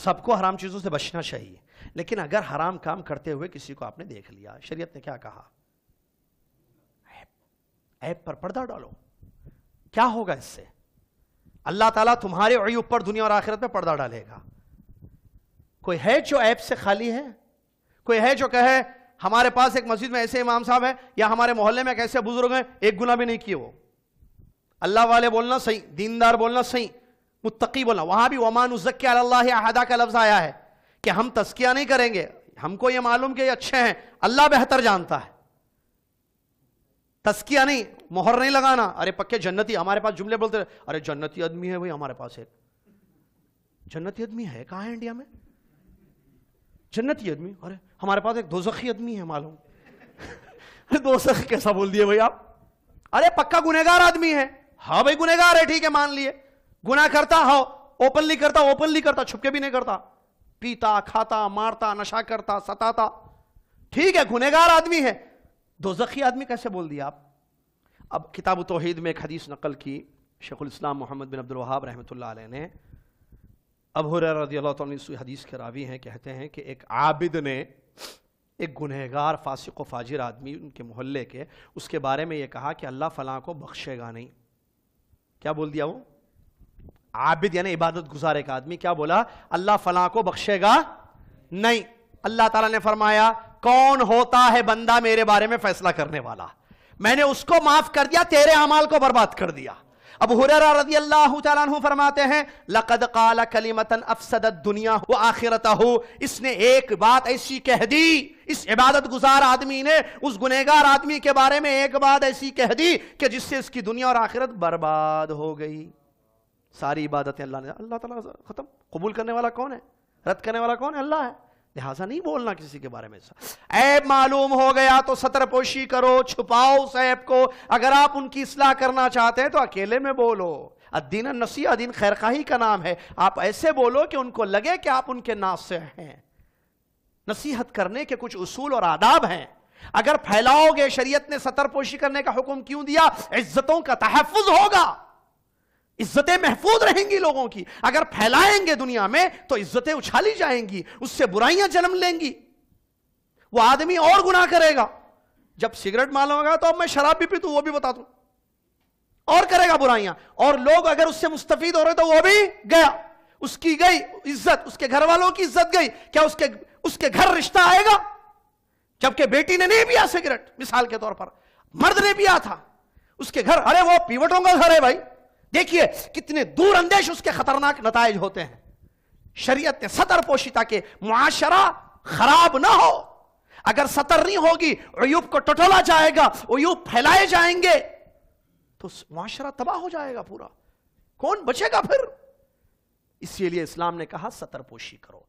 سب کو حرام چیزوں سے بچنا چاہیے، لیکن اگر حرام کام کرتے ہوئے کسی کو آپ نے دیکھ لیا، شریعت نے کیا کہا؟ عیب پر پردہ ڈالو. کیا ہوگا اس سے؟ اللہ تعالیٰ تمہارے عیوب پر دنیا اور آخرت میں پردہ ڈالے گا. کوئی ہے جو عیب سے خالی ہے؟ کوئی ہے جو کہے ہمارے پاس ایک مسجد میں ایسے امام صاحب ہے یا ہمارے محلے میں ایسے بزرگ ہیں ایک گناہ بھی نہیں کیے؟ وہ اللہ والے بولنا صحیح، دیندار بولنا صحیح، متقی بولنا. وہاں بھی وَمَا نُزَكِّي عَلَى اللَّهِ أَحَدًا کا لفظ آیا ہے کہ ہم تزکیہ نہیں کریں گے، ہم کو یہ معلوم کہ یہ اچھے ہیں، اللہ بہتر جانتا ہے. تزکیہ نہیں، مہر نہیں لگانا. ارے پکے جنتی، ہمارے پاس جملے بولتے ہیں ارے جنتی آدمی ہے بھائی ہمارے پاس ایک. جنتی آدمی ہے کہاں ہے انڈیا میں؟ جنتی آدمی؟ ارے ہمارے پاس ایک دوزخی آدمی ہے معلوم. دوزخ کیسا بول دیے بھائی آپ؟ ارے پکا گنہگار آدمی ہے. ہاں بھائی گنہگار ہے، ٹھیک ہے مان لیے. گناہ کرتا ہو، اوپنلی کرتا، چھپ کے بھی نہیں کرتا، پیتا کھاتا مارتا نشہ کرتا ستاتا، ٹھیک ہے گنہگار آدمی ہے. دوزخی آدمی کیسے بول دیا آپ؟ اب کتاب توحید میں ایک حدیث نقل کی شیخ الاسلام محمد بن عبد الوہاب رحمۃ اللہ علیہ نے. ابو ہریرہ رضی اللہ تعالیٰ عنہ حدیث کے راوی ہیں، کہتے ہیں کہ ایک عابد نے ایک گنہگار فاسق و فاجر آدمی ان کے محلے کے، اس کے بارے میں یہ کہا کہ اللہ فلاں کو بخشے گا نہیں. کیا بول دیا وہ؟ عابد یعنی عبادت گزار ایک آدمی کیا بولا؟ اللہ فلاں کو بخشے گا نہیں. اللہ تعالیٰ نے فرمایا کون ہوتا ہے بندہ میرے بارے میں فیصلہ کرنے والا؟ میں نے اس کو معاف کر دیا، تیرے اعمال کو برباد کر دیا. ابو ہریرہ رضی اللہ تعالیٰ عنہ فرماتے ہیں لقد قال کلمۃ افسدت دنیا وآخرتہ، اس نے ایک بات ایسی کہہ دی، اس عبادت گزار آدمی نے اس گنہگار آدمی کے بارے میں ایک بات ایسی کہہ دی کہ جس سے اس کی دنیا اور آخرت برباد ہو گئی. ساری عبادتیں اللہ تعالیٰ ختم. قبول کرنے والا کون ہے؟ رد کرنے والا کون ہے؟ اللہ ہے. لہٰذا نہیں بولنا کسی کے بارے میں. عیب معلوم ہو گیا تو ستر پوشی کرو، چھپاؤ اس عیب کو. اگر آپ ان کی اصلاح کرنا چاہتے ہیں تو اکیلے میں بولو. الدین النصیحہ، دین خیرخواہی کا نام ہے. آپ ایسے بولو کہ ان کو لگے کہ آپ ان کے ناصح ہیں. نصیحت کرنے کے کچھ اصول اور آداب ہیں. اگر پھیلاؤ گے، شریعت نے ستر پوشی کرنے کا حکم کیوں دیا؟ عزتوں کا تحفظ ہوگا، عزتیں محفوظ رہیں گی لوگوں کی. اگر پھیلائیں گے دنیا میں تو عزتیں اچھالی جائیں گی، اس سے برائیاں جنم لیں گی. وہ آدمی اور گناہ کرے گا. جب سگریٹ معلوم ہوگا تو اب میں شراب بھی پیتوں وہ بھی بتا دوں، اور کرے گا برائیاں. اور لوگ اگر اس سے مستفید ہو رہے تو وہ بھی گیا، اس کی گئی عزت، اس کے گھر والوں کی عزت گئی. کیا اس کے گھر رشتہ آئے گا؟ جبکہ بیٹی نے نہیں پیا سگریٹ، مثال کے طور پر مرد نے پیا تھا، اس کے گھر، ارے وہ پیوٹوں کا گھر ہے بھائی. دیکھیے کتنے دور اندیش اس کے خطرناک نتائج ہوتے ہیں. شریعت نے ستر پوشی تاکہ معاشرہ خراب نہ ہو. اگر ستر نہیں ہوگی، عیوب کو ٹٹولا جائے گا، عیوب پھیلائے جائیں گے تو معاشرہ تباہ ہو جائے گا پورا. کون بچے گا پھر؟ اسی لیے اسلام نے کہا ستر پوشی کرو.